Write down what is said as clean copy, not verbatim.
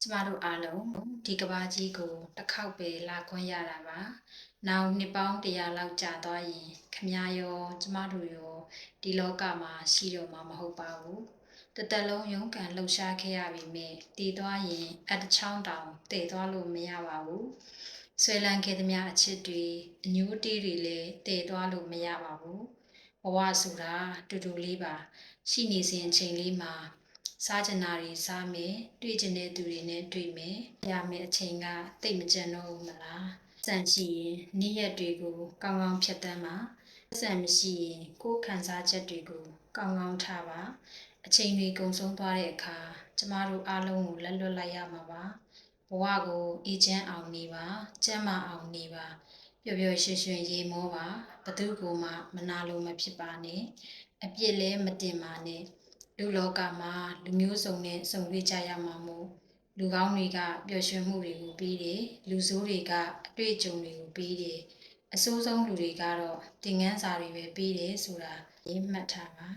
ကျမတို့အားလုံးဒီကဘာကြီးကိုတစ်ခေါက်ပဲလာခွင့်ရတာပါ။နောက်နှစ်ပေါင်း100လောက်ကြာသွားရင်ခမရောကျမတို့ရောဒီလောကမှာရှိတော့မှာမဟုတ်ပါဘူး။တစ်သက်လုံးရုန်းကန်လှုပ်ရှားခဲ့ရပြီမဲ့တည်သွားရင်အတစ်ချောင်းတောင်တည်သွားလို့မရပါဘူး။ဆွဲလန်းခဲ့သမျှအချစ်တွေအညိုးတေးတွေလည်းတည်သွားလို့မရပါဘူး။ဘဝဆိုတာတူတူလေးပါရှိနေစဉ်အချိန်လေးမှာစားချင်တာတွေစားမယ်တွေ့ချင်တဲ့သူတွေနဲ့တွေ့မယ်ရမယ်အချိန်ကတိတ်မကြံတော့ဘူးမလားစံရှိရင်နေ့ရက်တွေကိုကောင်းကောင်းဖြတ်သန်းပါစံမရှိရင်ကိုယ်ခံစားချက်တွေကိုကောင်းကောင်းထားပါအချိန်တွေကုန်ဆုံးသွားတဲ့အခါကျမတို့အားလုံးကိုလက်လွတ်လိုက်ရမှာပါဘဝကိုအေးချမ်းအောင်နေပါကျန်းမာအောင်နေပါပျော်ပျော်ရွှင်ရွှင်ရေမောပါဘသူကိုမှမနာလိုမဖြစ်ပါနဲ့အပြစ်လည်းမတင်ပါနဲ့လူလောကမှာလူမျိုးစုံနဲ့စုံတွေ့ကြရမှာမို့လူကောင်းတွေကပျော်ရွှင်မှုတွေကိုပြီးတယ်လူဆိုးတွေကအတွေ့အကြုံတွေကိုပြီးတယ်အဆိုးဆုံးလူတွေကတော့သင်ခန်းစာတွေပဲပြီးတယ်ဆိုတာရေးမှတ်ထားပါ